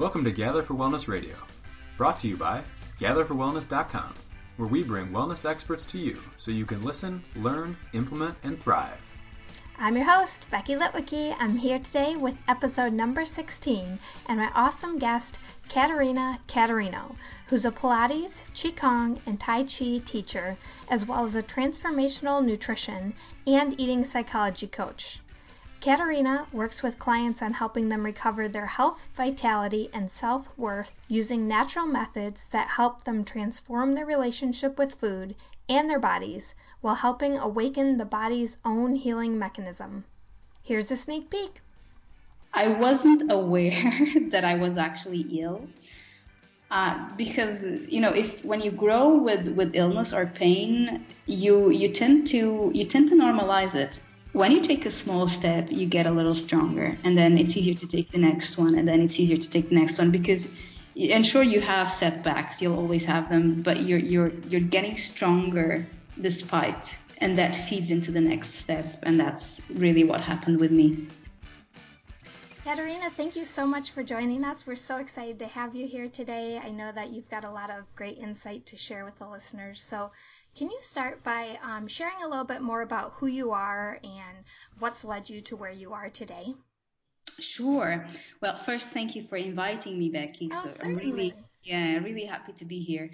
Welcome to Gather for Wellness Radio, brought to you by gatherforwellness.com, where we bring wellness experts to you so you can listen, learn, implement, and thrive. I'm your host, Becky Litwicki. I'm here today with episode number 16 and my awesome guest, Catarina Catarino, who's a Pilates, Qigong, and Tai Chi teacher, as well as a transformational nutrition and eating psychology coach. Catarina works with clients on helping them recover their health, vitality, and self-worth using natural methods that help them transform their relationship with food and their bodies while helping awaken the body's own healing mechanism. Here's a sneak peek. I wasn't aware that I was actually ill because, if when you grow with illness or pain, you tend to normalize it. When you take a small step, you get a little stronger, and then it's easier to take the next one, and then it's easier to take the next one because, and sure, you have setbacks, you'll always have them, but you're getting stronger despite, and that feeds into the next step, and that's really what happened with me. Catarina, thank you so much for joining us. We're so excited to have you here today. I know that you've got a lot of great insight to share with the listeners. So can you start by sharing a little bit more about who you are and what's led you to where you are today? Sure. Well, first, thank you for inviting me, Becky. Certainly. I'm really happy to be here.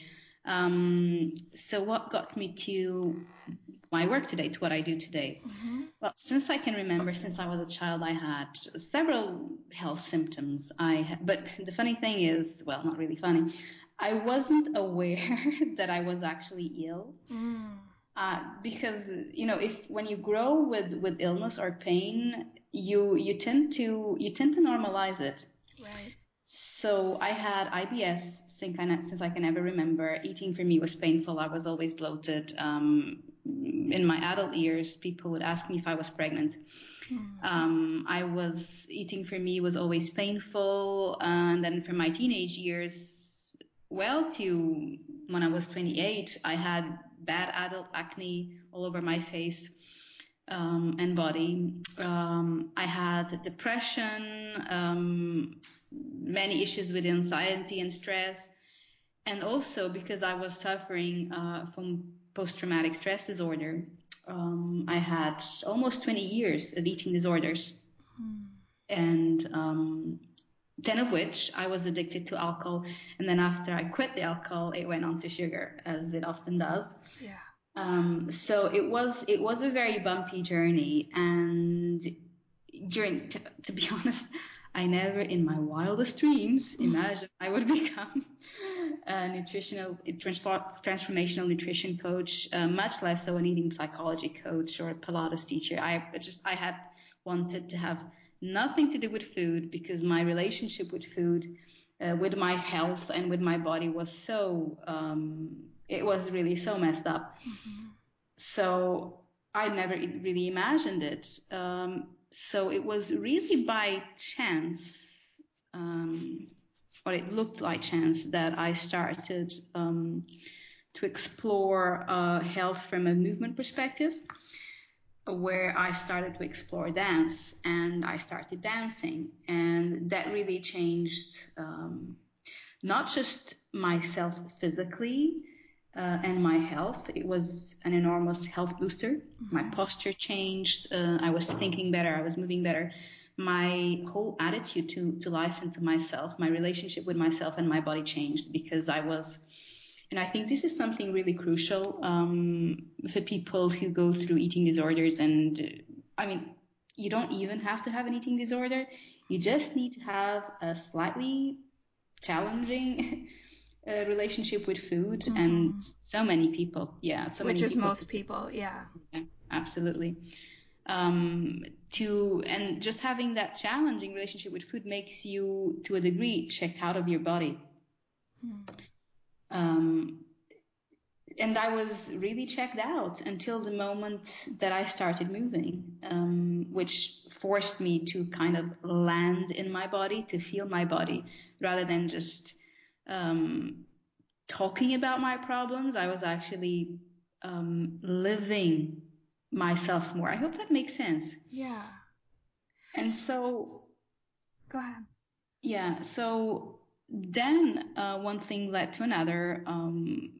So what got me to my work today, to what I do today? Mm-hmm. Well, since I can remember, since I was a child, I had several health symptoms. But the funny thing is, well, not really funny, I wasn't aware that I was actually ill. Because, when you grow with illness or pain, you tend to normalize it. Right. So I had IBS since I can ever remember. Eating for me was painful. I was always bloated. In my adult years, people would ask me if I was pregnant. Eating for me was always painful. And then for my teenage years, to when I was 28, I had bad adult acne all over my face and body. I had depression, many issues with anxiety and stress, and also because I was suffering from post-traumatic stress disorder, I had almost 20 years of eating disorders, and 10 of which I was addicted to alcohol, and then after I quit the alcohol, it went on to sugar, as it often does. Yeah. So it was a very bumpy journey, and to be honest, I never in my wildest dreams imagined I would become a transformational nutrition coach, much less so an eating psychology coach or a Pilates teacher. I had wanted to have nothing to do with food because my relationship with food, with my health and with my body was so, it was really so messed up. Mm-hmm. So I never really imagined it. So it was really by chance, or it looked like chance, that I started to explore health from a movement perspective, where I started to explore dance, and I started dancing, and that really changed not just myself physically and my health. It was an enormous health booster. Mm-hmm. My posture changed. I was thinking better. I was moving better. My whole attitude to life and to myself, my relationship with myself and my body changed because I was, and I think this is something really crucial for people who go through eating disorders. And you don't even have to have an eating disorder. You just need to have a slightly challenging relationship with food. Mm-hmm. And so many people, which is most people, yeah, absolutely. And just having that challenging relationship with food makes you, to a degree, check out of your body. And I was really checked out until the moment that I started moving, which forced me to kind of land in my body, to feel my body, rather than just talking about my problems. I was actually living myself more. I hope that makes sense. Yeah. And so... Go ahead. Yeah, so then one thing led to another.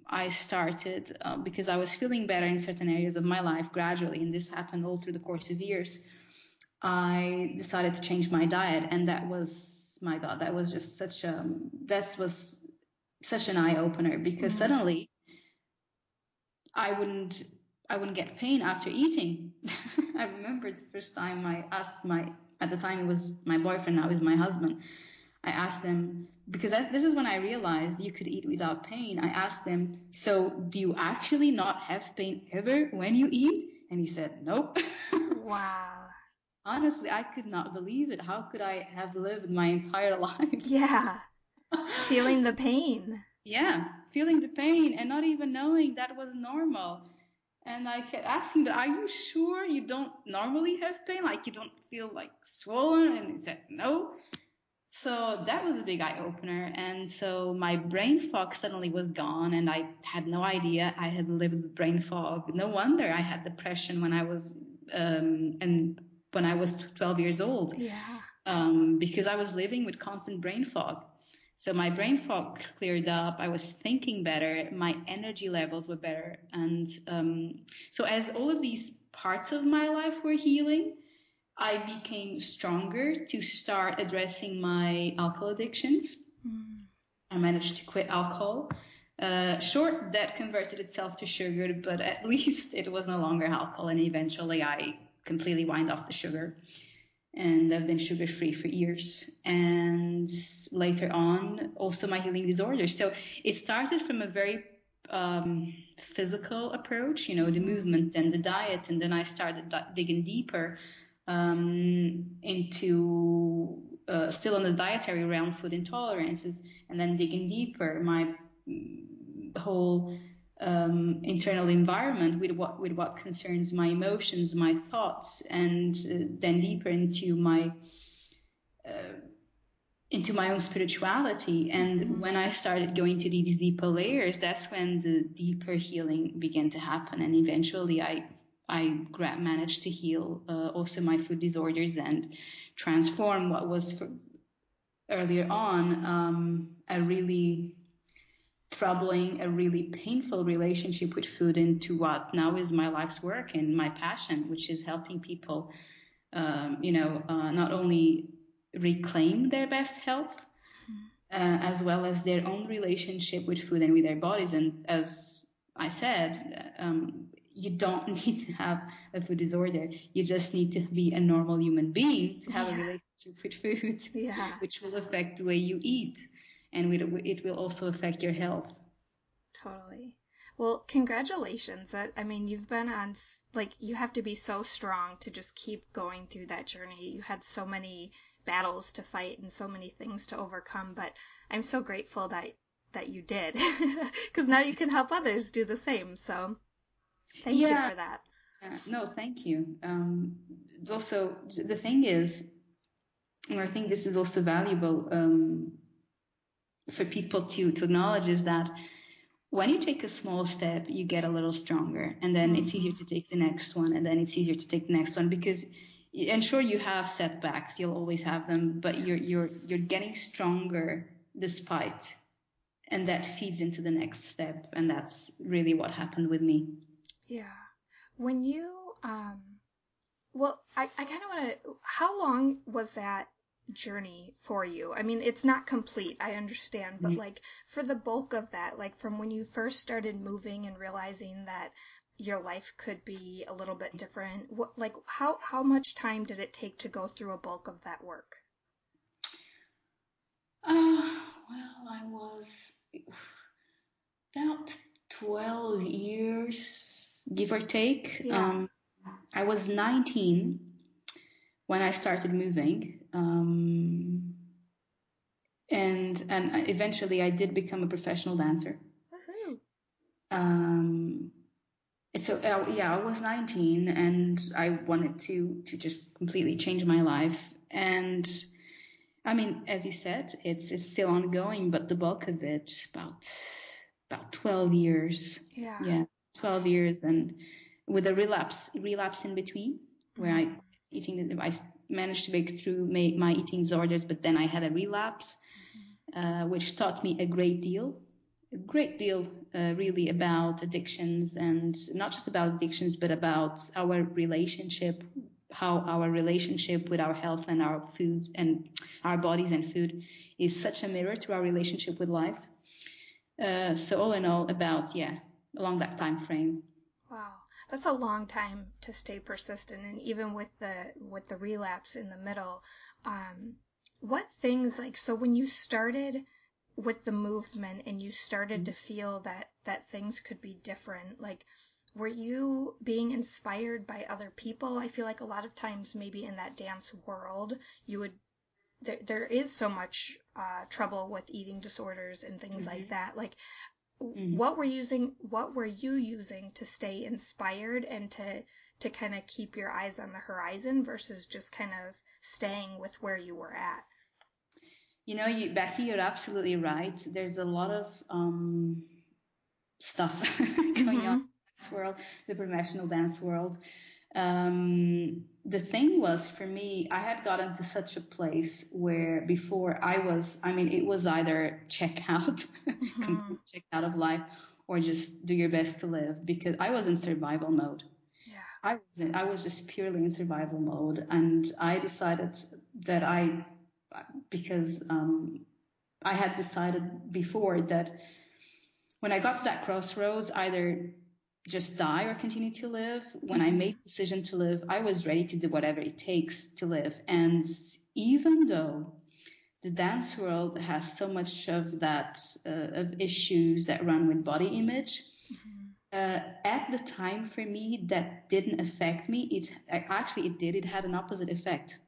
I started, because I was feeling better in certain areas of my life gradually, and this happened all through the course of years. I decided to change my diet, and that was, my God, that was just that was such an eye opener, because suddenly I wouldn't I wouldn't get pain after eating. I remember the first time I asked at the time it was my boyfriend, now is my husband. I asked him, because this is when I realized you could eat without pain. I asked him, so do you actually not have pain ever when you eat? And he said, nope. Wow. Honestly, I could not believe it. How could I have lived my entire life? Yeah. Feeling the pain. Yeah, feeling the pain and not even knowing that was normal. And I kept asking, but are you sure you don't normally have pain? Like you don't feel like swollen? And he said, no. So that was a big eye opener. And so my brain fog suddenly was gone, and I had no idea I had lived with brain fog. No wonder I had depression when I was and when I was 12 years old. Yeah. Because I was living with constant brain fog. So my brain fog cleared up. I was thinking better. My energy levels were better. And so as all of these parts of my life were healing, I became stronger to start addressing my alcohol addictions. I managed to quit alcohol. Sure, that converted itself to sugar, but at least it was no longer alcohol. And eventually I completely wind off the sugar. And I've been sugar free for years. And later on, also my healing disorders. So it started from a very physical approach, the movement and the diet. And then I started digging deeper into still on the dietary realm, food intolerances, and then digging deeper my whole internal environment with what concerns my emotions, my thoughts, and then deeper into my own spirituality. And when I started going to these deeper layers, that's when the deeper healing began to happen. And eventually I managed to heal also my food disorders and transform what was earlier on a really troubling, a really painful relationship with food into what now is my life's work and my passion, which is helping people, not only reclaim their best health, as well as their own relationship with food and with their bodies. And as I said, you don't need to have a food disorder. You just need to be a normal human being to have a relationship with food, which will affect the way you eat. And it will also affect your health. Totally. Well, congratulations. I mean, you've been on, you have to be so strong to just keep going through that journey. You had so many battles to fight and so many things to overcome, but I'm so grateful that you did, because now you can help others do the same. So thank you for that. No, thank you. Also, the thing is, and I think this is also valuable for people to acknowledge, is that when you take a small step, you get a little stronger, and then it's easier to take the next one, and then it's easier to take the next one, because, and sure, you have setbacks, you'll always have them, but you're getting stronger despite, and that feeds into the next step, and that's really what happened with me. Yeah. When you, well, I kind of want to, how long was that journey for you? I mean, it's not complete, I understand, but like for the bulk of that, like from when you first started moving and realizing that your life could be a little bit different, how much time did it take to go through a bulk of that work? Well, I was about 12 years, give or take. Yeah. I was 19 when I started moving. And eventually I did become a professional dancer. Woohoo. So I was 19 and I wanted to just completely change my life. And I mean, as you said, it's still ongoing, but the bulk of it, about 12 years. Yeah. 12 years, and with a relapse in between, where I managed to break through my eating disorders, but then I had a relapse, which taught me a great deal, really about addictions, and not just about addictions, but about our relationship, how our relationship with our health and our foods and our bodies and food is such a mirror to our relationship with life. So all in all, about, along that time frame. Wow, that's a long time to stay persistent, and even with the relapse in the middle, what things, like, so when you started with the movement and you started to feel that things could be different, like, were you being inspired by other people? I feel like a lot of times maybe in that dance world, there is so much trouble with eating disorders and things like that. Like, what were you using to stay inspired and to kind of keep your eyes on the horizon versus just kind of staying with where you were at? Becky, you're absolutely right. There's a lot of stuff going on in this world, the professional dance world. The thing was, for me, I had gotten to such a place where before it was either check out, complete check out of life, or just do your best to live, because I was in survival mode. Yeah. I was just purely in survival mode. And I decided that because I had decided before that when I got to that crossroads, either just die or continue to live. When I made the decision to live, I was ready to do whatever it takes to live. And even though the dance world has so much of that, of issues that run with body image, at the time for me, that didn't affect me. It did. It had an opposite effect.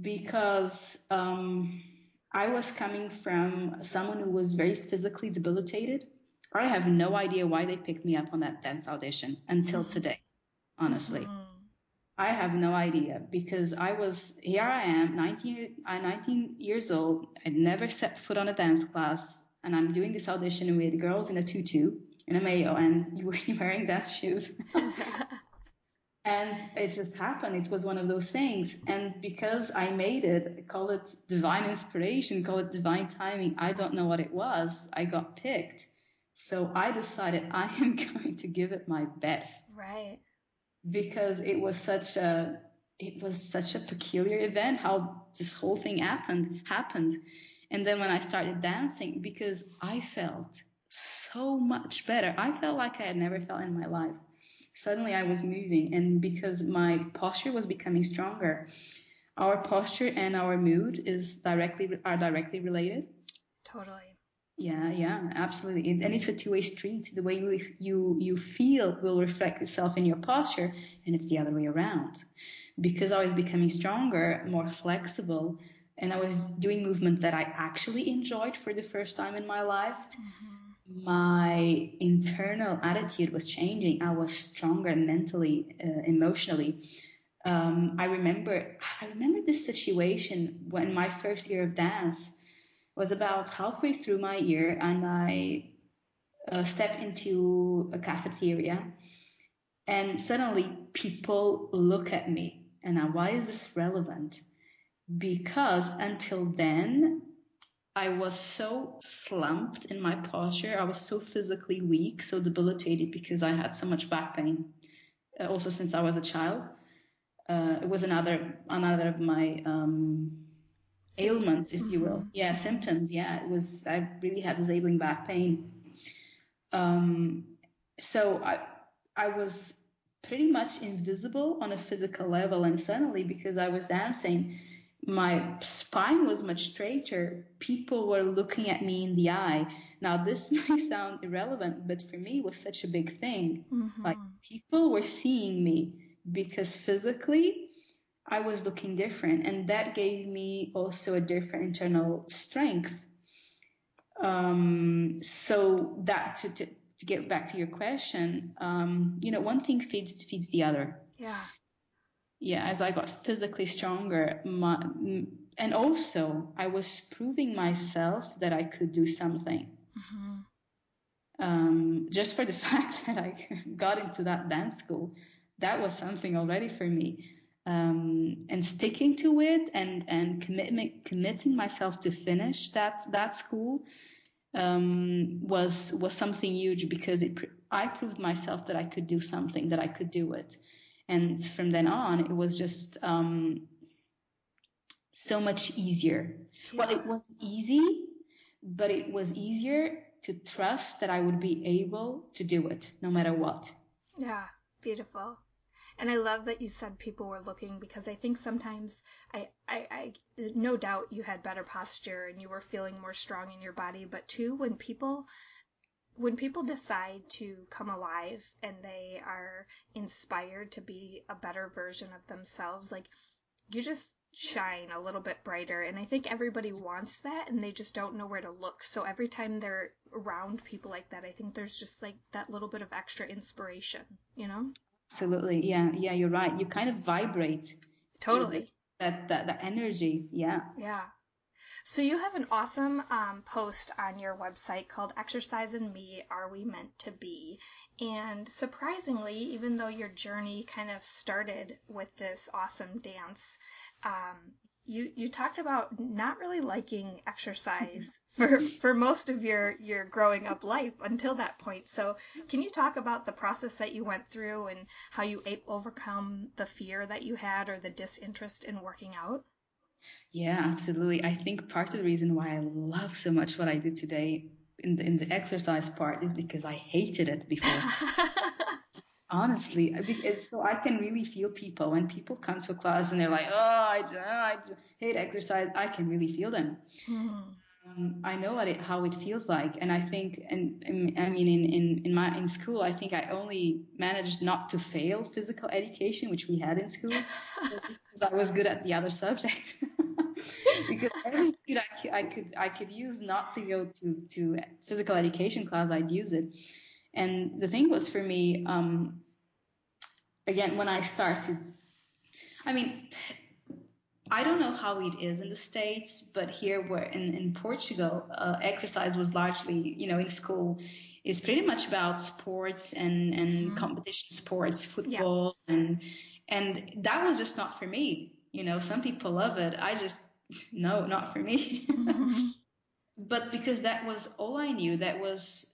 Because I was coming from someone who was very physically debilitated. I have no idea why they picked me up on that dance audition until today, honestly. I have no idea, because here I am, 19 years old. I'd never set foot on a dance class, and I'm doing this audition with girls in a tutu, in a mayo, and you were wearing dance shoes. And it just happened. It was one of those things. And because I made it, call it divine inspiration, call it divine timing, I don't know what it was. I got picked. So I decided I am going to give it my best. Right. Because it was such a peculiar event, how this whole thing happened. And then when I started dancing, because I felt so much better. I felt like I had never felt in my life. Suddenly I was moving, and because my posture was becoming stronger, our posture and our mood are directly related. Totally. Yeah, absolutely. And it's a two-way street. The way you feel will reflect itself in your posture, and it's the other way around. Because I was becoming stronger, more flexible, and I was doing movement that I actually enjoyed for the first time in my life. My internal attitude was changing. I was stronger mentally, emotionally. I remember this situation when my first year of dance was about halfway through my year, and I stepped into a cafeteria, and suddenly people look at me, and now, why is this relevant? Because until then, I was so slumped in my posture. I was so physically weak, so debilitated, because I had so much back pain. Also, since I was a child, it was another of my ailments, if you will. Yeah, symptoms. Yeah, I really had disabling back pain. So I was pretty much invisible on a physical level, and suddenly, because I was dancing, my spine was much straighter. People were looking at me in the eye. Now, this may sound irrelevant, but for me, it was such a big thing. Like, people were seeing me because physically I was looking different, and that gave me also a different internal strength. So that to get back to your question, one thing feeds the other. Yeah, as I got physically stronger, and also I was proving myself that I could do something. Just for the fact that I got into that dance school, that was something already for me. and sticking to it and committing myself to finish that school was something huge, because I proved myself that I could do something, that I could do it. And from then on, it was just so much easier. Yeah. Well, it was easy, but it was easier to trust that I would be able to do it no matter what. Yeah, beautiful. And I love that you said people were looking, because I think sometimes I no doubt you had better posture and you were feeling more strong in your body, but too, when people decide to come alive and they are inspired to be a better version of themselves, like, you just shine a little bit brighter. And I think everybody wants that, and they just don't know where to look. So every time they're around people like that, I think there's just like that little bit of extra inspiration, you know? Absolutely. Yeah, you're right. You kind of vibrate. Totally. That energy. Yeah. Yeah. So you have an awesome post on your website called Exercise and Me, Are We Meant to Be? And surprisingly, even though your journey kind of started with this awesome dance, you talked about not really liking exercise for most of your growing up life until that point. So can you talk about the process that you went through and how you overcome the fear that you had or the disinterest in working out? Yeah, absolutely. I think part of the reason why I love so much what I do today in the exercise part is because I hated it before. Honestly, so I can really feel people when people come to a class and they're like, "Oh, I hate exercise." I can really feel them. I know how it feels like, and I think, and I mean, in school, I think I only managed not to fail physical education, which we had in school, because I was good at the other subjects. Because every excuse I could use not to go to physical education class, I'd use it. And the thing was for me, again, when I started, I mean, I don't know how it is in the States, but here where in Portugal, exercise was largely, in school, is pretty much about sports and competition sports, football, and that was just not for me. Some people love it. No, not for me. But because that was all I knew, that was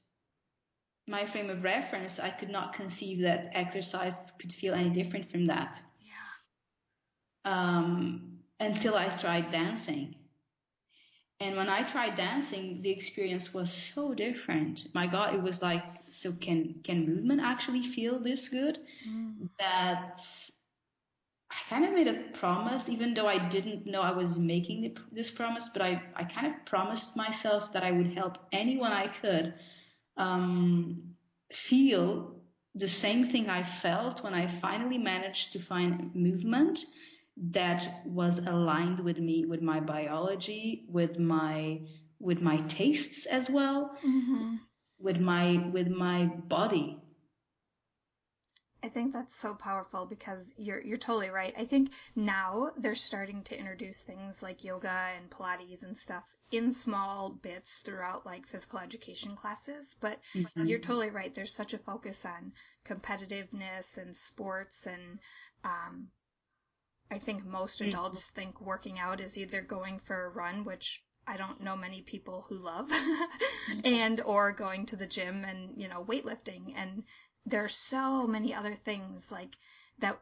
my frame of reference, I could not conceive that exercise could feel any different from that. Until I tried dancing. And when I tried dancing, the experience was so different. My God, it was like, so can movement actually feel this good? That I kind of made a promise, even though I didn't know I was making this promise, but I kind of promised myself that I would help anyone I could feel the same thing I felt when I finally managed to find movement that was aligned with me, with my biology, with my tastes as well, with my body. I think that's so powerful, because you're totally right. I think now they're starting to introduce things like yoga and Pilates and stuff in small bits throughout like physical education classes, but you're totally right. There's such a focus on competitiveness and sports, and I think most adults think working out is either going for a run, which I don't know many people who love, and or going to the gym and, weightlifting. And there's so many other things like that,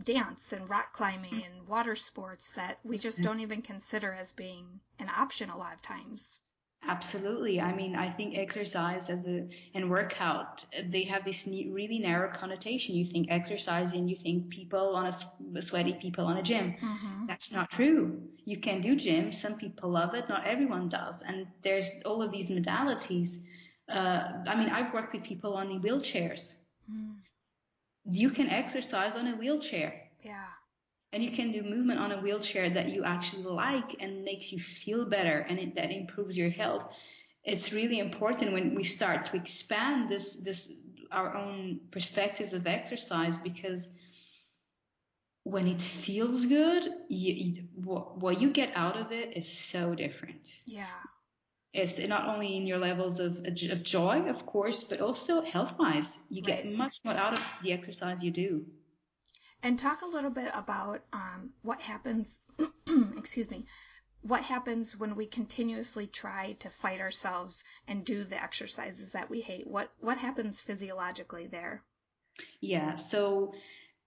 dance and rock climbing and water sports that we just don't even consider as being an option a lot of times. Absolutely. I mean, I think exercise and workout, they have this really narrow connotation. You think exercise and you think people on sweaty people on a gym. That's not true. You can do gym. Some people love it. Not everyone does. And there's all of these modalities. I mean, I've worked with people on wheelchairs. You can exercise on a wheelchair. Yeah. And you can do movement on a wheelchair that you actually like and makes you feel better, and that improves your health. It's really important when we start to expand this our own perspectives of exercise, because when it feels good, what you get out of it is so different. Yeah. It's not only in your levels of joy, of course, but also health-wise. You get much more out of the exercise you do. And talk a little bit about what happens, excuse me, what happens when we continuously try to fight ourselves and do the exercises that we hate? What happens physiologically there? Yeah, so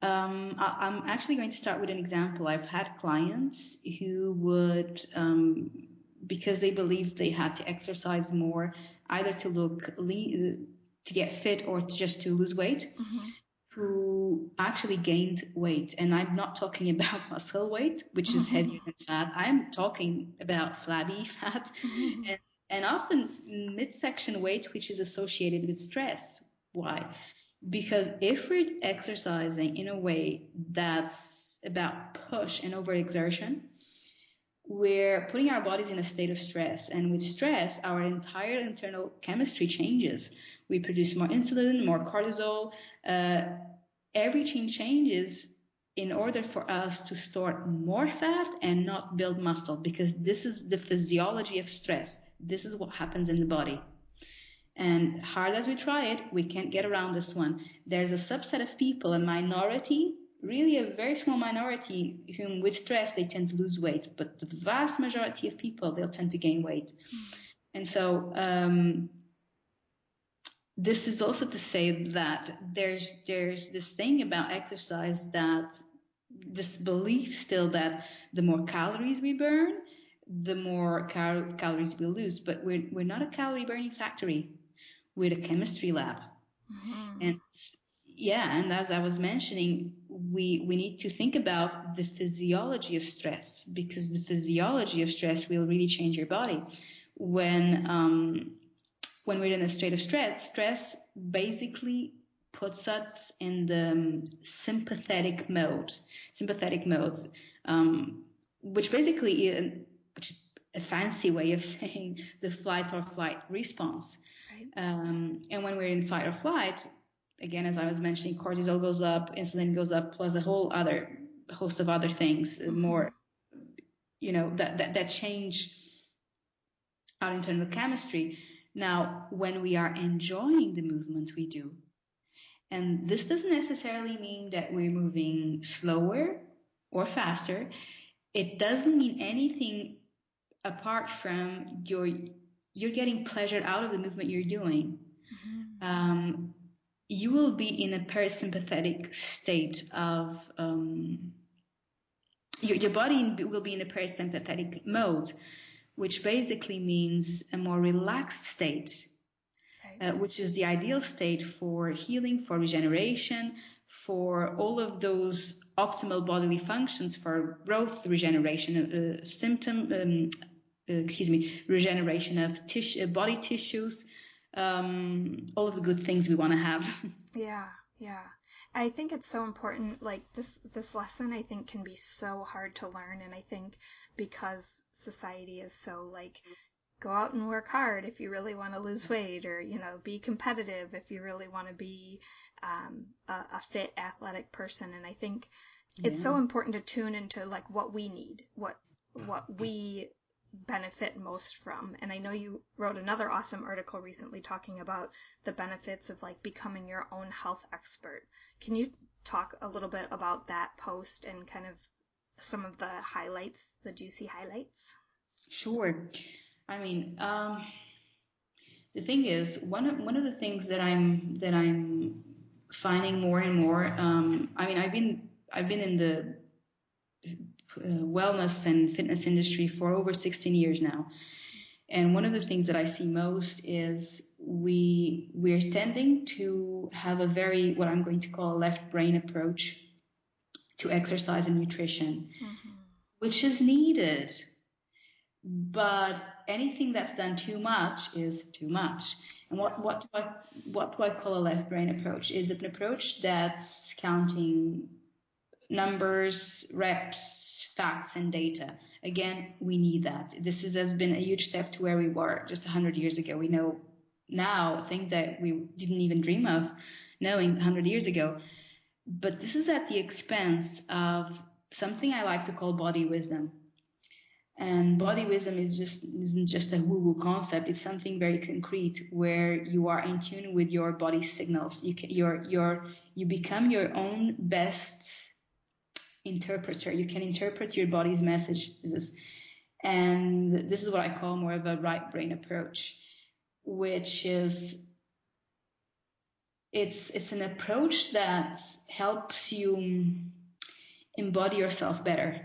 I'm actually going to start with an example. I've had clients who would, because they believed they had to exercise more, either to look lean, to get fit, or just to lose weight, who actually gained weight. And I'm not talking about muscle weight, which is heavier than fat. I'm talking about flabby fat and often midsection weight, which is associated with stress. Why? Because if we're exercising in a way that's about push and overexertion, we're putting our bodies in a state of stress. And with stress, our entire internal chemistry changes. We produce more insulin, more cortisol. Everything changes in order for us to store more fat and not build muscle, because this is the physiology of stress. This is what happens in the body. And hard as we try it, we can't get around this one. There's a subset of people, a minority, really a very small minority, whom with stress they tend to lose weight. But the vast majority of people, they'll tend to gain weight. And so this is also to say that there's this thing about exercise, that this belief still that the more calories we burn, the more calories we lose. But we're not a calorie burning factory. We're a chemistry lab. And yeah, and as I was mentioning, we need to think about the physiology of stress, because the physiology of stress will really change your body. When we're in a state of stress basically puts us in the sympathetic mode, which basically is a fancy way of saying the fight or flight response. Right. And when we're in fight or flight, again, as I was mentioning, cortisol goes up, insulin goes up, plus a whole other host of other things, more, that change our internal chemistry. Now, when we are enjoying the movement we do, and this doesn't necessarily mean that we're moving slower or faster, it doesn't mean anything apart from you're getting pleasure out of the movement you're doing. You will be in a parasympathetic state of your body will be in a parasympathetic mode, which basically means a more relaxed state, which is the ideal state for healing, for regeneration, for all of those optimal bodily functions, for growth, regeneration, regeneration of tissue, body tissues, all of the good things we want to have. Yeah. I think it's so important. Like this lesson, I think, can be so hard to learn. And I think because society is so like, go out and work hard if you really want to lose weight, or, be competitive if you really want to be a fit, athletic person. And I think it's so important to tune into like what we need, what we benefit most from. And I know you wrote another awesome article recently talking about the benefits of like becoming your own health expert. Can you talk a little bit about that post and kind of some of the highlights, the juicy highlights? Sure. I mean, the thing is, one of the things that I'm finding more and more. I mean, I've been in the wellness and fitness industry for over 16 years now, and one of the things that I see most is we're tending to have a very, what I'm going to call, a left brain approach to exercise and nutrition, which is needed, but anything that's done too much is too much. And what do I call a left brain approach? Is it an approach that's counting numbers, reps, facts, and data? Again, we need that. This has been a huge step to where we were just 100 years ago. We know now things that we didn't even dream of knowing 100 years ago. But this is at the expense of something I like to call body wisdom. And body wisdom isn't just a woo-woo concept. It's something very concrete where you are in tune with your body signals. You become your own best interpreter. You can interpret your body's messages. And this is what I call more of a right brain approach, which is it's an approach that helps you embody yourself better.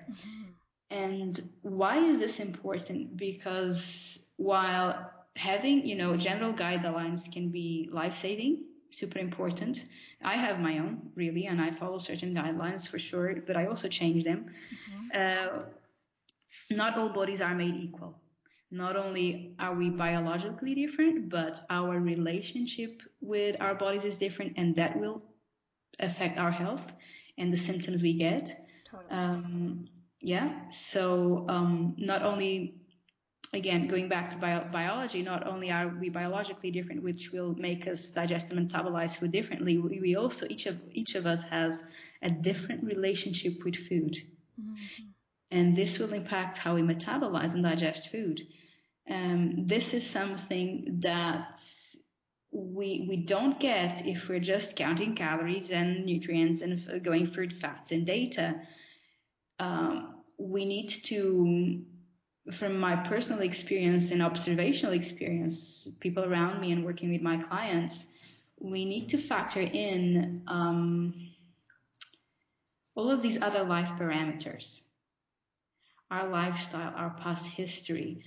And why is this important? Because while having, general guidelines can be life-saving, super important. I have my own, really, and I follow certain guidelines for sure, but I also change them. Not all bodies are made equal. Not only are we biologically different, but our relationship with our bodies is different, and that will affect our health and the symptoms we get. Totally. So not only, again, going back to biology, not only are we biologically different, which will make us digest and metabolize food differently, we also, each of us has a different relationship with food. And this will impact how we metabolize and digest food. This is something that we don't get if we're just counting calories and nutrients and going through facts and data. We need to, from my personal experience and observational experience, people around me and working with my clients, we need to factor in all of these other life parameters. Our lifestyle, our past history,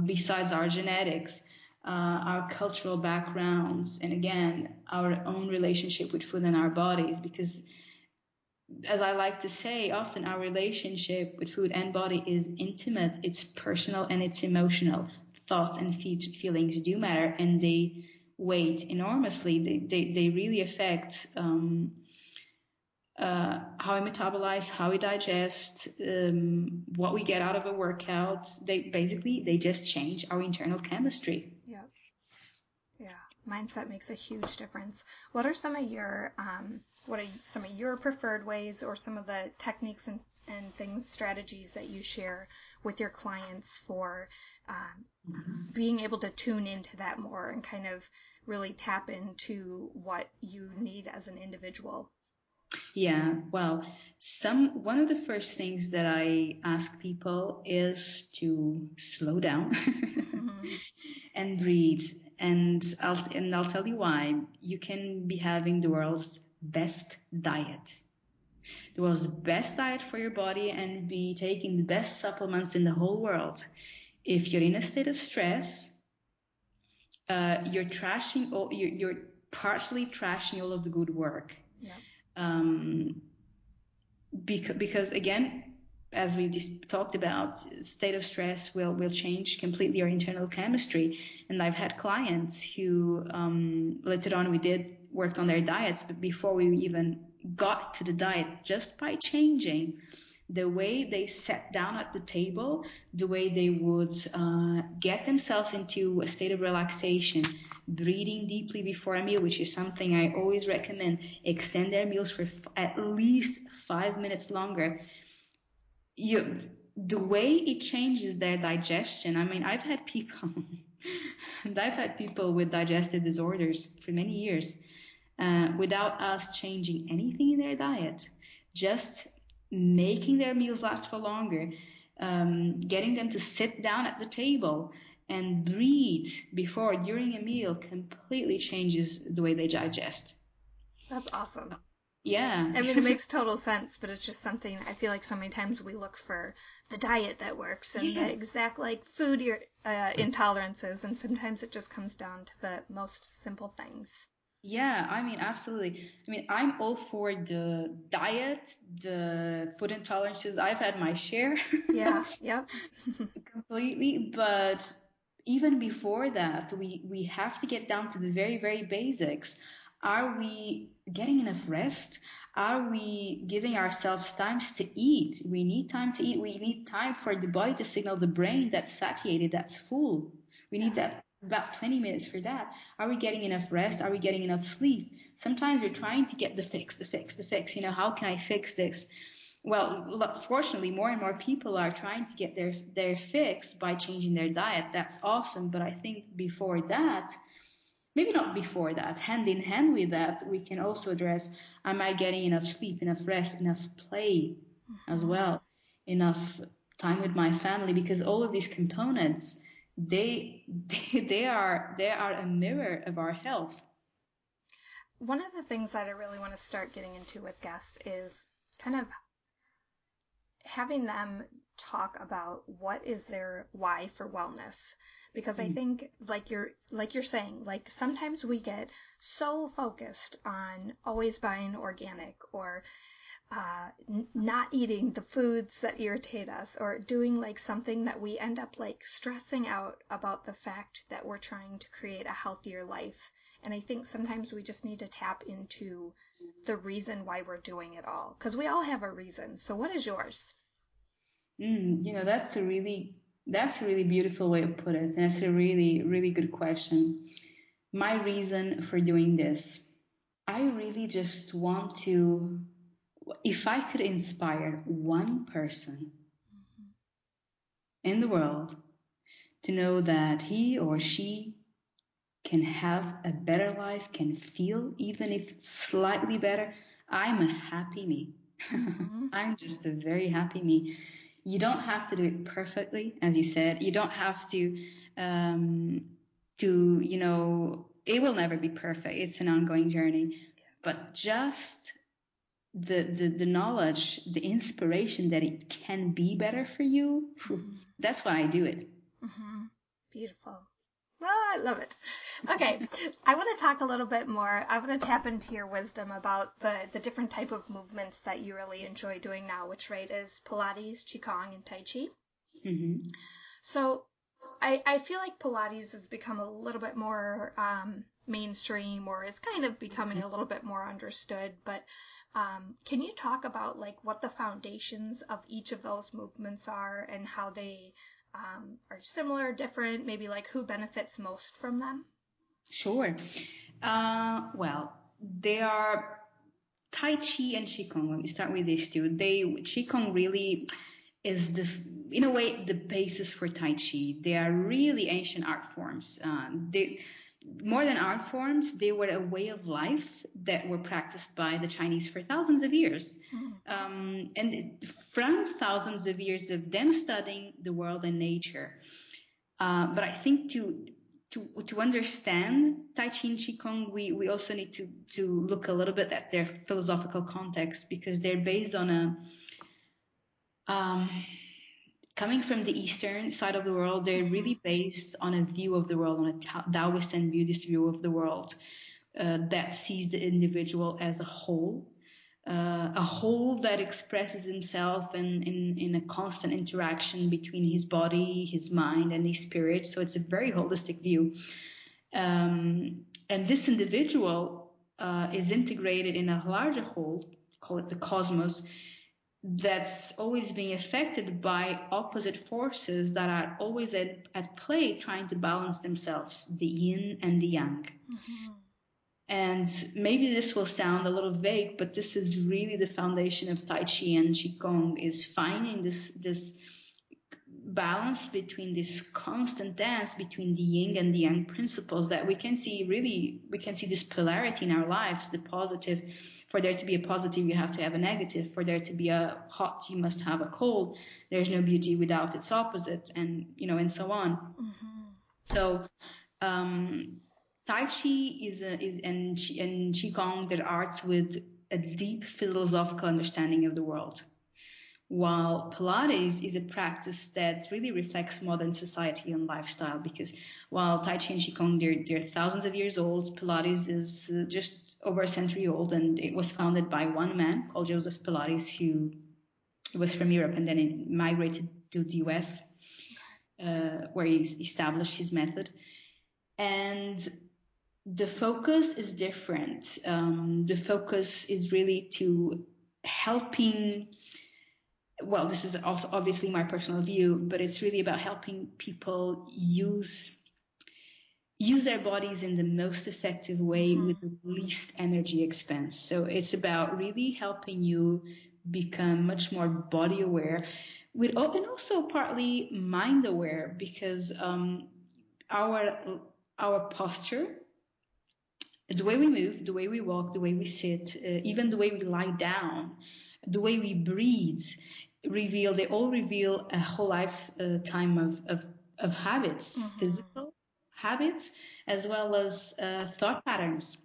besides our genetics, our cultural backgrounds, and again, our own relationship with food and our bodies, because as I like to say, often our relationship with food and body is intimate, it's personal, and it's emotional. Thoughts and feelings do matter, and they weigh enormously. They really affect how we metabolize, how we digest, what we get out of a workout. They just change our internal chemistry. Yeah. Mindset makes a huge difference. What are some of your preferred ways, or some of the techniques and things, strategies that you share with your clients for being able to tune into that more and kind of really tap into what you need as an individual? Yeah, well, one of the first things that I ask people is to slow down and breathe. And I'll tell you why. You can be having the world's best diet, the world's best diet for your body, and be taking the best supplements in the whole world. If you're in a state of stress, you're partially trashing all of the good work. Because again, as we just talked about, state of stress will change completely our internal chemistry. And I've had clients who later on worked on their diets, but before we even got to the diet, just by changing the way they sat down at the table, the way they would get themselves into a state of relaxation, breathing deeply before a meal, which is something I always recommend. Extend their meals for at least 5 minutes longer. The way it changes their digestion. I mean, I've had people with digestive disorders for many years without us changing anything in their diet, just making their meals last for longer, getting them to sit down at the table and breathe before, during a meal, completely changes the way they digest. That's awesome. Yeah. I mean, it makes total sense, but it's just something I feel like so many times we look for the diet that works and the exact food intolerances, and sometimes it just comes down to the most simple things. Yeah, I mean, absolutely. I mean, I'm all for the diet, the food intolerances. I've had my share. Yeah, yep. Completely. But even before that, we have to get down to the very, very basics. Are we getting enough rest? Are we giving ourselves times to eat? We need time to eat. We need time for the body to signal the brain that's satiated, that's full. We need that about 20 minutes for that. Are we getting enough rest? Are we getting enough sleep? Sometimes we're trying to get the fix. How can I fix this? Well, fortunately, more and more people are trying to get their fix by changing their diet. That's awesome. But I think before that, maybe not before that, hand in hand with that, we can also address, am I getting enough sleep, enough rest, enough play as well, enough time with my family? Because all of these components, they are a mirror of our health. One of the things that I really want to start getting into with guests is kind of having them talk about what is their why for wellness, because I think like you're saying, like sometimes we get so focused on always buying organic or not eating the foods that irritate us, or doing like something that we end up like stressing out about the fact that we're trying to create a healthier life. And I think sometimes we just need to tap into the reason why we're doing it all, because we all have a reason. So what is yours? That's a really beautiful way of put it. That's a really, really good question. My reason for doing this, I really just want to, if I could inspire one person in the world to know that he or she can have a better life, can feel even if slightly better, I'm a happy me. I'm just a very happy me. You don't have to do it perfectly, as you said. You don't have to, it will never be perfect. It's an ongoing journey. But just the knowledge, the inspiration that it can be better for you, that's why I do it. Beautiful. Oh, I love it. Okay, I want to talk a little bit more. I want to tap into your wisdom about the different type of movements that you really enjoy doing now, which is Pilates, Qigong, and Tai Chi. So I feel like Pilates has become a little bit more mainstream, or is kind of becoming a little bit more understood. But can you talk about like what the foundations of each of those movements are and how they are similar, different, maybe like who benefits most from them? Sure. Well, they are Tai Chi and Qigong. Let me start with these two. Qigong really is in a way, the basis for Tai Chi. They are really ancient art forms. More than art forms, they were a way of life that were practiced by the Chinese for thousands of years. And from thousands of years of them studying the world and nature. But I think to understand Tai Chi and Qigong, we also need to look a little bit at their philosophical context, because they're based on coming from the eastern side of the world. They're really based on a view of the world, on a Taoist and Buddhist view of the world that sees the individual as a whole that expresses himself in a constant interaction between his body, his mind, and his spirit. So it's a very holistic view. And this individual is integrated in a larger whole, call it the cosmos, that's always being affected by opposite forces that are always at play, trying to balance themselves, the yin and the yang. And maybe this will sound a little vague, but this is really the foundation of Tai Chi and Qigong, is finding this balance between this constant dance between the yin and the yang principles that we can see this polarity in our lives, the positive. For there to be a positive, you have to have a negative. For there to be a hot, you must have a cold. There's no beauty without its opposite, and and so on. So Tai Chi and Qigong, they're arts with a deep philosophical understanding of the world, while Pilates is a practice that really reflects modern society and lifestyle. Because while Tai Chi and Qigong, they're thousands of years old, Pilates is just over a century old, and it was founded by one man called Joseph Pilates, who was from Europe and then he migrated to the US, where he established his method. And the focus is different. The focus is really to helping, well, this is also obviously my personal view, but it's really about helping people use their bodies in the most effective way with the least energy expense. So it's about really helping you become much more body aware, and also partly mind aware, because our posture The way we move, the way we walk, the way we sit, even the way we lie down, the way we breathe, they all reveal a whole lifetime of habits, physical habits, as well as thought patterns.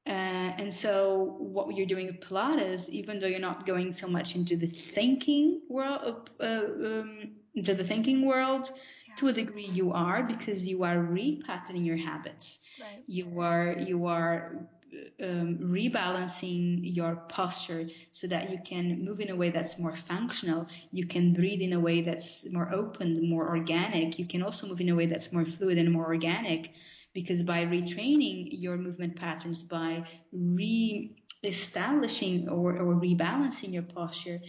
And so what you're doing with Pilates, even though you're not going so much into the thinking world, to a degree you are, because you are repatterning your habits. Right. You are rebalancing your posture so that you can move in a way that's more functional. You can breathe in a way that's more open, more organic. You can also move in a way that's more fluid and more organic, because by retraining your movement patterns, by re-establishing or rebalancing your posture,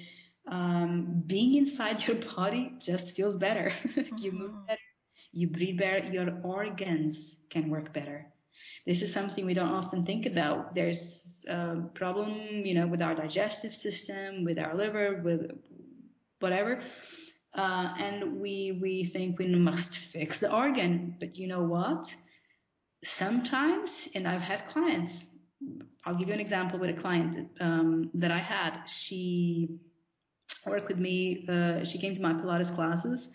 being inside your body just feels better. You move better, you breathe better, your organs can work better. This is something we don't often think about. There's a problem, with our digestive system, with our liver, with whatever. And we think we must fix the organ. But you know what? Sometimes, and I've had clients, I'll give you an example with a client that I had. She worked with me. She came to my Pilates classes.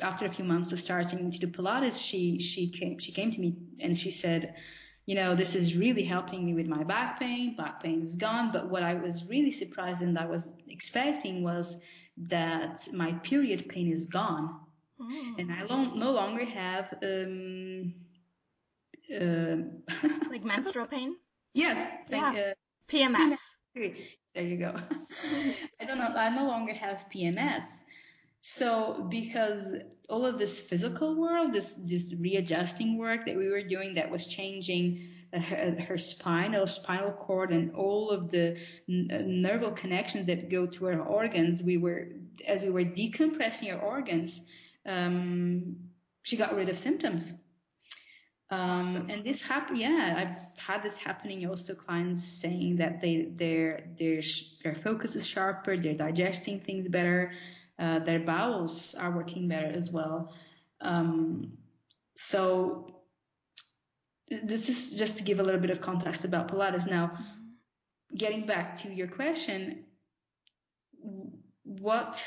After a few months of starting to do Pilates, she came to me and she said, this is really helping me with my back pain. Back pain is gone. But what I was really surprised and I was expecting was that my period pain is gone. And I no longer have like menstrual pain. Yes. PMS. There you go. I no longer have PMS. So because all of this physical world, this readjusting work that we were doing, that was changing her spinal cord and all of the nerval connections that go to her organs, as we were decompressing her organs, she got rid of symptoms. Awesome. And this happened. Yeah, I've had this happening. Also, clients saying that their focus is sharper, they're digesting things better, their bowels are working better as well. So this is just to give a little bit of context about Pilates. Now, getting back to your question, what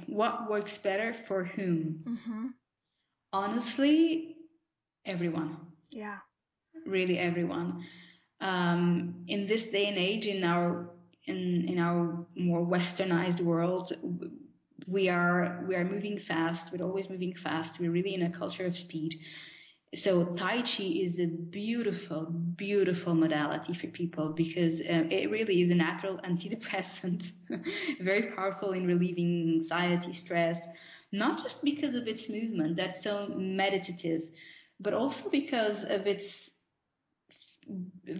works better for whom? Honestly, everyone. Yeah. Really everyone. In this day and age, in our more westernized world, we are moving fast. We're always moving fast. We're really in a culture of speed. So Tai Chi is a beautiful, beautiful modality for people because it really is a natural antidepressant, very powerful in relieving anxiety, stress, not just because of its movement that's so meditative, but also because of its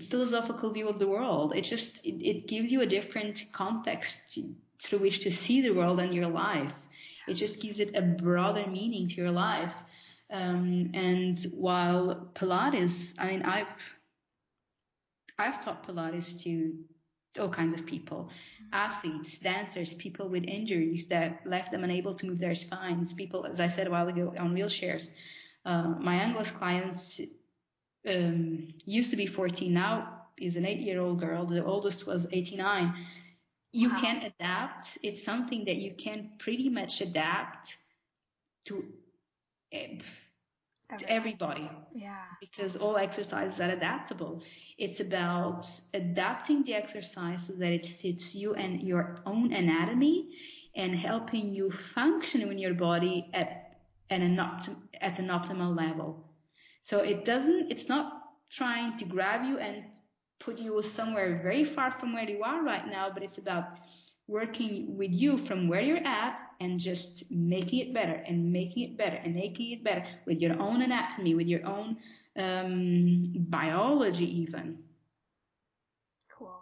philosophical view of the world. It gives you a different context through which to see the world and your life. It just gives it a broader meaning to your life. And while Pilates, I mean, I've taught Pilates to all kinds of people, athletes, dancers, people with injuries that left them unable to move their spines, people, as I said a while ago, on wheelchairs. My youngest clients used to be 14, now is an 8-year-old girl. The oldest was 89. You can adapt. It's something that you can pretty much adapt to everybody. Yeah. Because all exercises are adaptable. It's about adapting the exercise so that it fits you and your own anatomy and helping you function in your body at an optimal level. So it's not trying to grab you and put you somewhere very far from where you are right now, but it's about working with you from where you're at and just making it better and making it better and making it better with your own anatomy, with your own biology even. Cool.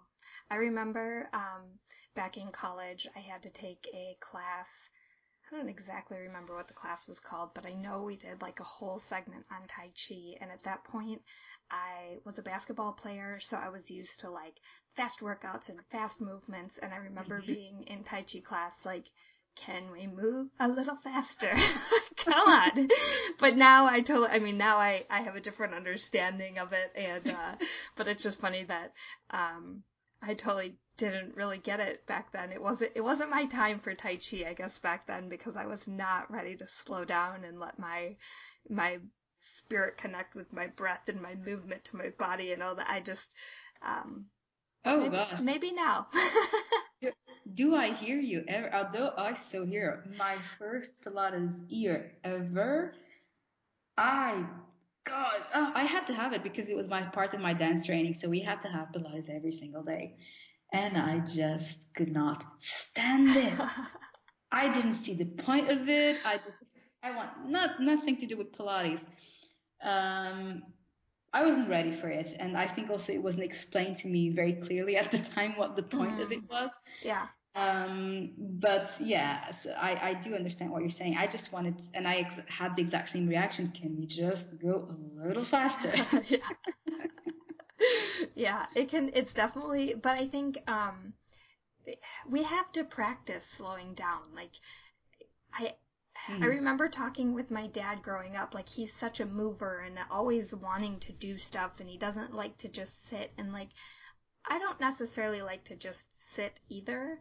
I remember back in college, I had to take a class. I don't exactly remember what the class was called, but I know we did like a whole segment on Tai Chi. And at that point, I was a basketball player, so I was used to like fast workouts and fast movements. And I remember being in Tai Chi class, like can we move a little faster? Come on. But now I have a different understanding of it. And, but it's just funny that, I totally didn't really get it back then. It wasn't my time for Tai Chi, I guess, back then, because I was not ready to slow down and let my spirit connect with my breath and my movement to my body and all that. I just, Gosh. maybe now. Do I hear you ever? Although I still hear my first Pilates year ever, I had to have it because it was part of my dance training. So we had to have Pilates every single day, and I just could not stand it. I didn't see the point of it. I want nothing to do with Pilates. I wasn't ready for it, and I think also it wasn't explained to me very clearly at the time what the point of it was. Yeah. But yeah, so I do understand what you're saying. I just wanted, and I had the exact same reaction. Can we just go a little faster? Yeah, it's definitely, but I think, we have to practice slowing down. Like, I remember talking with my dad growing up, like he's such a mover and always wanting to do stuff, and he doesn't like to just sit, and like, I don't necessarily like to just sit either,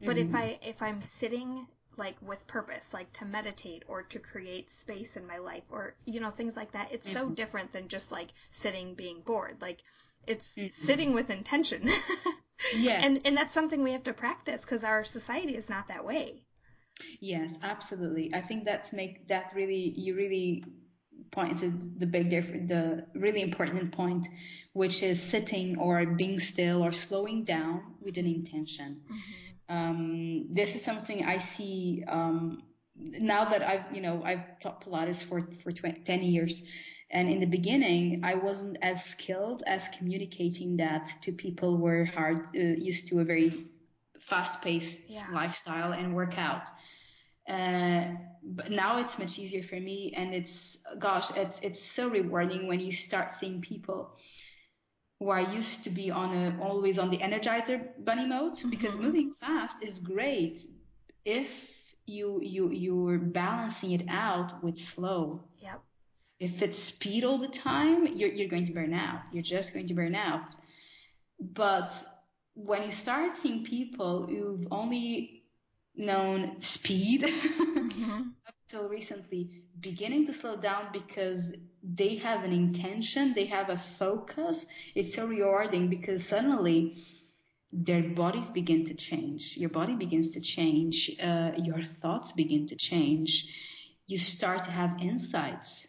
but if I'm sitting like with purpose, like to meditate or to create space in my life or, things like that, it's so different than just like sitting being bored. Like, it's sitting with intention. Yeah. And that's something we have to practice because our society is not that way. Yes, absolutely. I think you really pointed the really important point, which is sitting or being still or slowing down with an intention. This is something I see now that I've taught Pilates for 10 years. And in the beginning, I wasn't as skilled as communicating that to people who were used to a very fast-paced lifestyle and workout. But now it's much easier for me, and it's so rewarding when you start seeing people who are used to be always on the Energizer bunny mode, because moving fast is great if you're balancing it out with slow. Yep. If it's speed all the time, you're going to burn out. You're just going to burn out. But when you start seeing people who've only known speed up till recently, beginning to slow down because they have an intention, they have a focus, it's so rewarding because suddenly their bodies begin to change. Your body begins to change. Your thoughts begin to change. You start to have insights.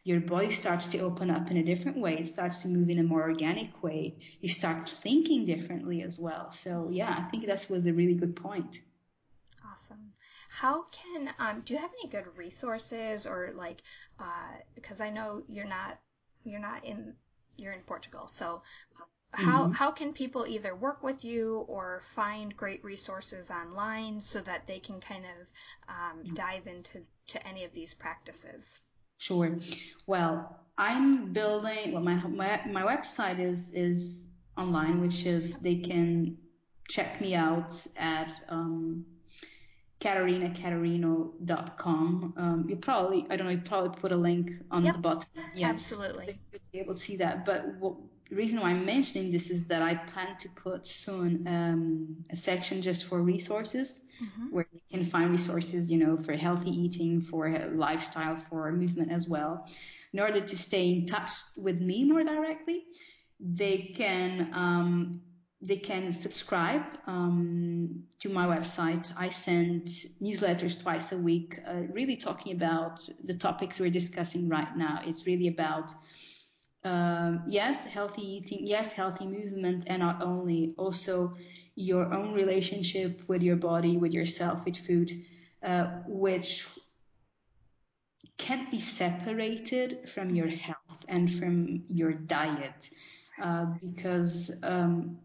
Your body starts to open up in a different way. It starts to move in a more organic way. You start thinking differently as well. So yeah, I think that was a really good point. Awesome. How can, do you have any good resources or like, because I know you're in Portugal. So how can people either work with you or find great resources online so that they can kind of dive into any of these practices? Sure. Well, I'm building, my website is online, which is, they can check me out at CatarinaCatarino.com. You probably put a link on the bottom. Yeah, absolutely. You'll be able to see that. But the reason why I'm mentioning this is that I plan to put soon a section just for resources, where you can find resources, for healthy eating, for lifestyle, for movement as well. In order to stay in touch with me more directly, they can subscribe to my website. I send newsletters twice a week, really talking about the topics we're discussing right now. It's really about healthy eating, healthy movement, and not only, also your own relationship with your body, with yourself, with food, which can't be separated from your health and from your diet. Because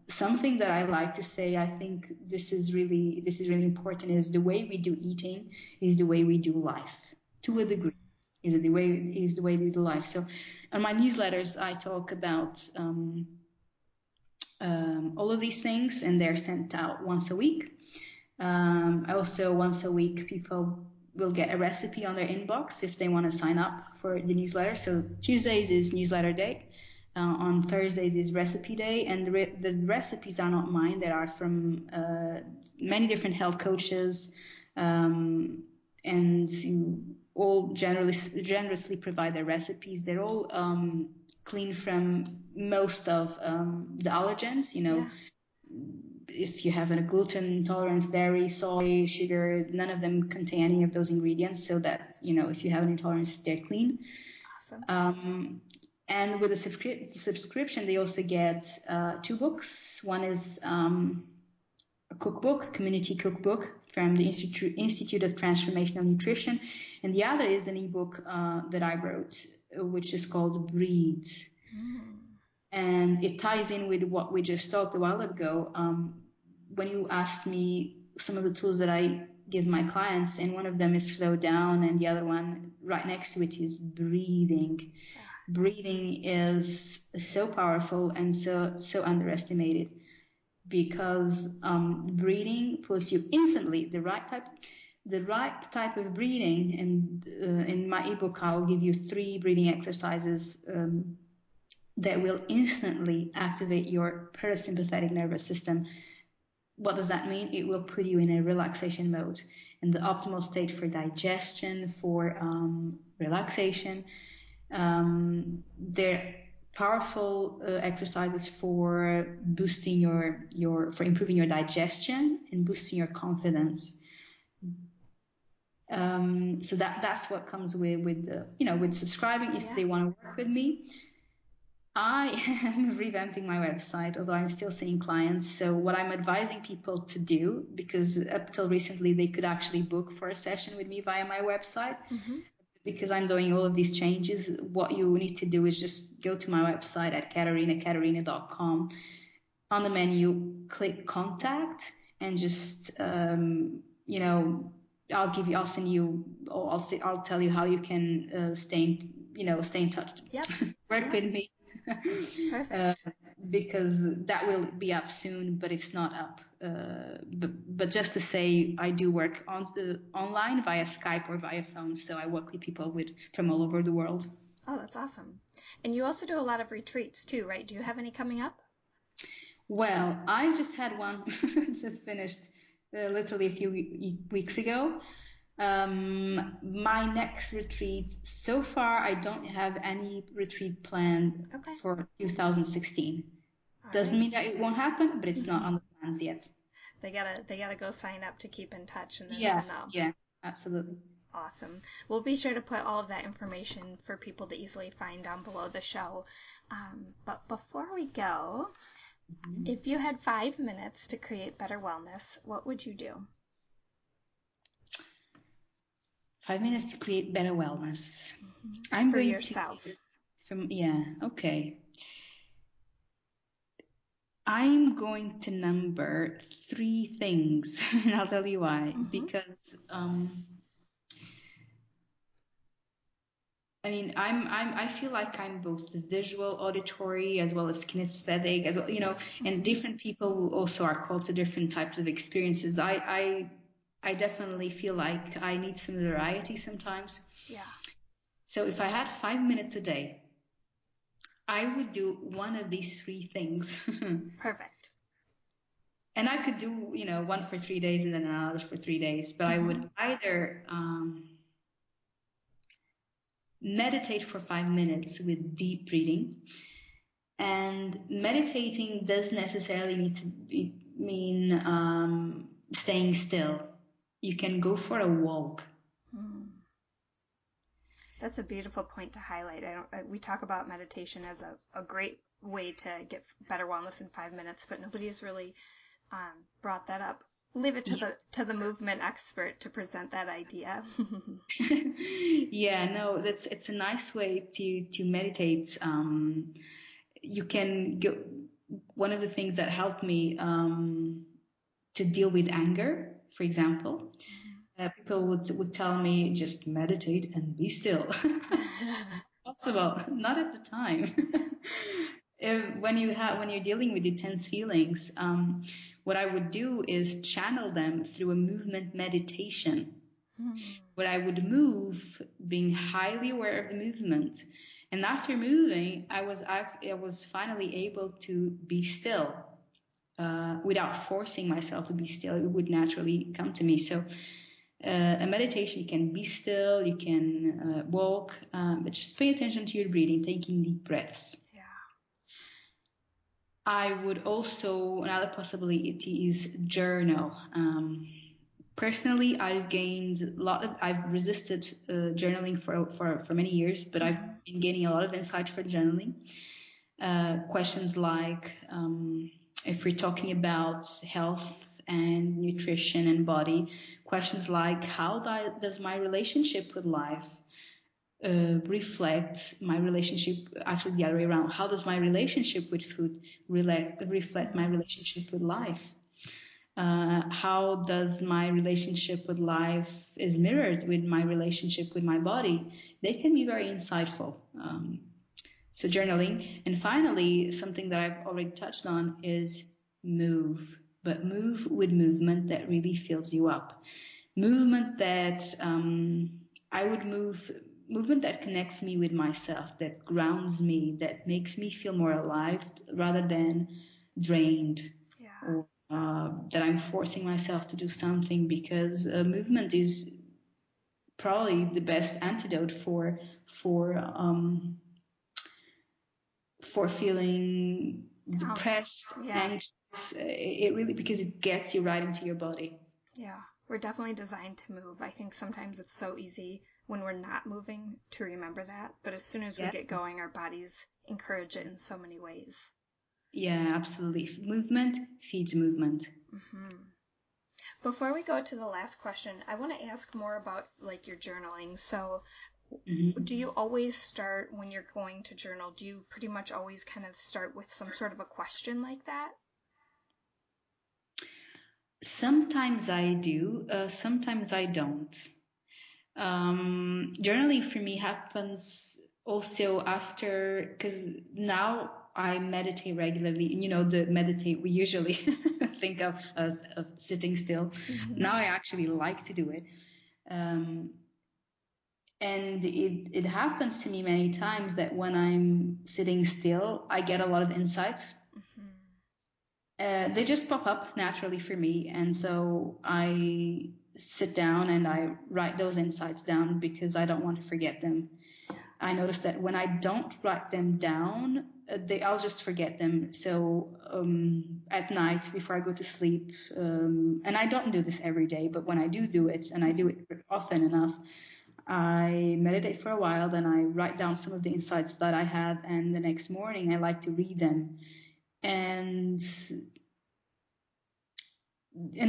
something that I like to say, I think this is really important, is the way we do eating is the way we do life, to a degree. Is the way we do life. So on my newsletters, I talk about all of these things, and they're sent out once a week. Also, once a week, people will get a recipe on their inbox if they want to sign up for the newsletter. So Tuesdays is newsletter day. On Thursdays is recipe day, and the recipes are not mine. They are from many different health coaches, and who all generously provide their recipes. They're all clean from most of the allergens. Yeah. If you have a gluten intolerance, dairy, soy, sugar, none of them contain any of those ingredients, so that, if you have an intolerance, they're clean. Awesome. And with the subscription, they also get 2 books. One is a cookbook, community cookbook from the Institute of Transformational Nutrition, and the other is an ebook that I wrote, which is called Breathe. And it ties in with what we just talked a while ago. When you asked me some of the tools that I give my clients, and one of them is slow down, and the other one right next to it is breathing. Breathing is so powerful and so underestimated, because breathing puts you instantly the right type of breathing. And in my ebook, I'll give you 3 breathing exercises that will instantly activate your parasympathetic nervous system. What does that mean? It will put you in a relaxation mode, and the optimal state for digestion, for relaxation. They're powerful exercises for boosting for improving your digestion and boosting your confidence. So that's what comes with subscribing. If they want to work with me, I am revamping my website, although I'm still seeing clients. So what I'm advising people to do, because up till recently they could actually book for a session with me via my website, because I'm doing all of these changes, what you need to do is just go to my website at catarinacatarino.com. On the menu, click contact, and just I'll tell you how you can stay in touch. Yep. Work with me. Perfect. Because that will be up soon, but it's not up. But just to say, I do work online via Skype or via phone, so I work with people from all over the world. Oh, that's awesome. And you also do a lot of retreats too, right? Do you have any coming up? Well, I just had one just finished literally a few weeks ago. My next retreat, so far I don't have any retreat planned for 2016. Doesn't mean that it won't happen, but it's not on the plans yet. They gotta go sign up to keep in touch, and then they'll know. Yeah, absolutely. Awesome. We'll be sure to put all of that information for people to easily find down below the show. But before we go, if you had 5 minutes to create better wellness, what would you do? 5 minutes to create better wellness. For yourself. Okay. I'm going to number 3 things, and I'll tell you why. Because I feel like I'm both visual, auditory, as well as kinesthetic, as well, and different people also are called to different types of experiences. I definitely feel like I need some variety sometimes. Yeah. So if I had 5 minutes a day, I would do one of these 3 things. Perfect. And I could do, one for 3 days and then another for 3 days. But I would either meditate for 5 minutes with deep breathing. And meditating doesn't necessarily need to mean staying still. You can go for a walk. That's a beautiful point to highlight. We talk about meditation as a great way to get better wellness in 5 minutes, but nobody's really brought that up. Leave it to the movement expert to present that idea. Yeah, no, it's a nice way to meditate. You can go. One of the things that helped me to deal with anger, for example, people would tell me, just meditate and be still. Possible, not at the time. When you're dealing with intense feelings, what I would do is channel them through a movement meditation, where I would move, being highly aware of the movement. And after moving, I was finally able to be still, without forcing myself to be still. It would naturally come to me. So a meditation, you can be still, you can walk, but just pay attention to your breathing, taking deep breaths. Yeah. I would also, another possibility is journal. Personally, I've resisted journaling for many years, but I've been gaining a lot of insight from journaling. Questions like, if we're talking about health and nutrition and body, questions like, how does my relationship with life reflect my relationship, actually the other way around, how does my relationship with food reflect my relationship with life? How does my relationship with life is mirrored with my relationship with my body? They can be very insightful. So journaling. And finally, something that I've already touched on is move, but move with movement that really fills you up. Movement that movement that connects me with myself, that grounds me, that makes me feel more alive rather than drained. Yeah. Or that I'm forcing myself to do something, because movement is probably the best antidote for feeling depressed, anxious. It really, because it gets you right into your body. Yeah, we're definitely designed to move. I think sometimes it's so easy when we're not moving to remember that, but as soon as we get going, our bodies encourage it in so many ways. Yeah, absolutely. Movement feeds movement. Before we go to the last question, I want to ask more about like your journaling. So do you always start when you're going to journal? Do you pretty much always kind of start with some sort of a question like that? Sometimes I do, sometimes I don't. Journaling for me happens also after, because now I meditate regularly. You know, the meditate we usually think of as of sitting still. Now I actually like to do it. And it happens to me many times that when I'm sitting still, I get a lot of insights. They just pop up naturally for me. And so I sit down and I write those insights down because I don't want to forget them. I notice that when I don't write them down, I'll just forget them. So at night before I go to sleep, and I don't do this every day, but when I do it, and I do it often enough, I meditate for a while, then I write down some of the insights that I had, and the next morning I like to read them. And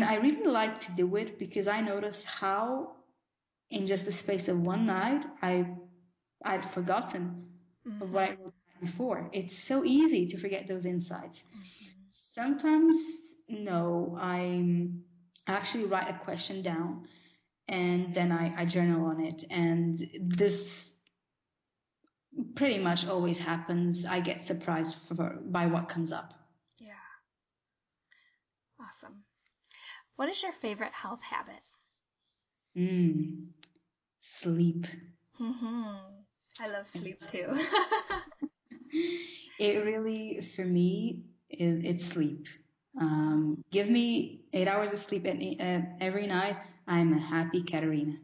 I really like to do it because I notice how in just the space of one night I'd forgotten what I wrote before. It's so easy to forget those insights. Sometimes, no, I actually write a question down and then I journal on it. And this pretty much always happens. I get surprised by what comes up. Yeah. Awesome. What is your favorite health habit? Sleep. I love sleep too. It really, for me, it's sleep. Give me 8 hours of sleep every night. I'm a happy Catarina.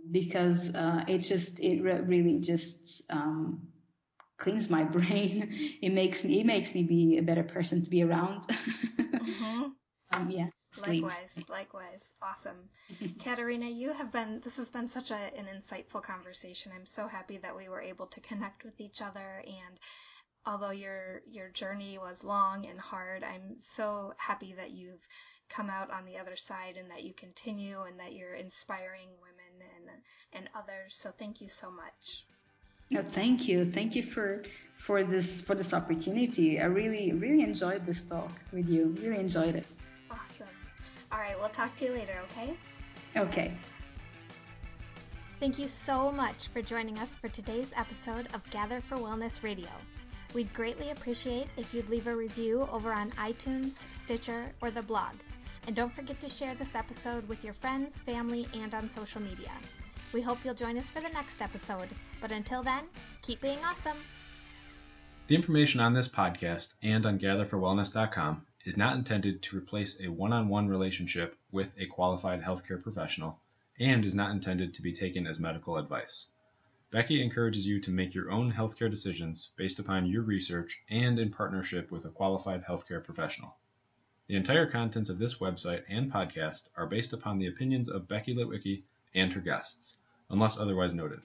Because it really just cleans my brain. It makes me be a better person to be around. Yeah. Sleep. Likewise. Awesome. Catarina, this has been such an insightful conversation. I'm so happy that we were able to connect with each other, and although your journey was long and hard, I'm so happy that you've come out on the other side and that you continue and that you're inspiring women and others. So thank you so much. No, thank you. Thank you for this opportunity. I really enjoyed this talk with you. Really enjoyed it. Awesome. All right, we'll talk to you later, okay? Okay. Thank you so much for joining us for today's episode of Gather for Wellness Radio. We'd greatly appreciate if you'd leave a review over on iTunes, Stitcher, or the blog. And don't forget to share this episode with your friends, family, and on social media. We hope you'll join us for the next episode. But until then, keep being awesome. The information on this podcast and on gatherforwellness.com is not intended to replace a one-on-one relationship with a qualified healthcare professional and is not intended to be taken as medical advice. Becky encourages you to make your own healthcare decisions based upon your research and in partnership with a qualified healthcare professional. The entire contents of this website and podcast are based upon the opinions of Becky Litwicki and her guests, unless otherwise noted.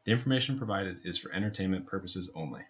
The information provided is for entertainment purposes only.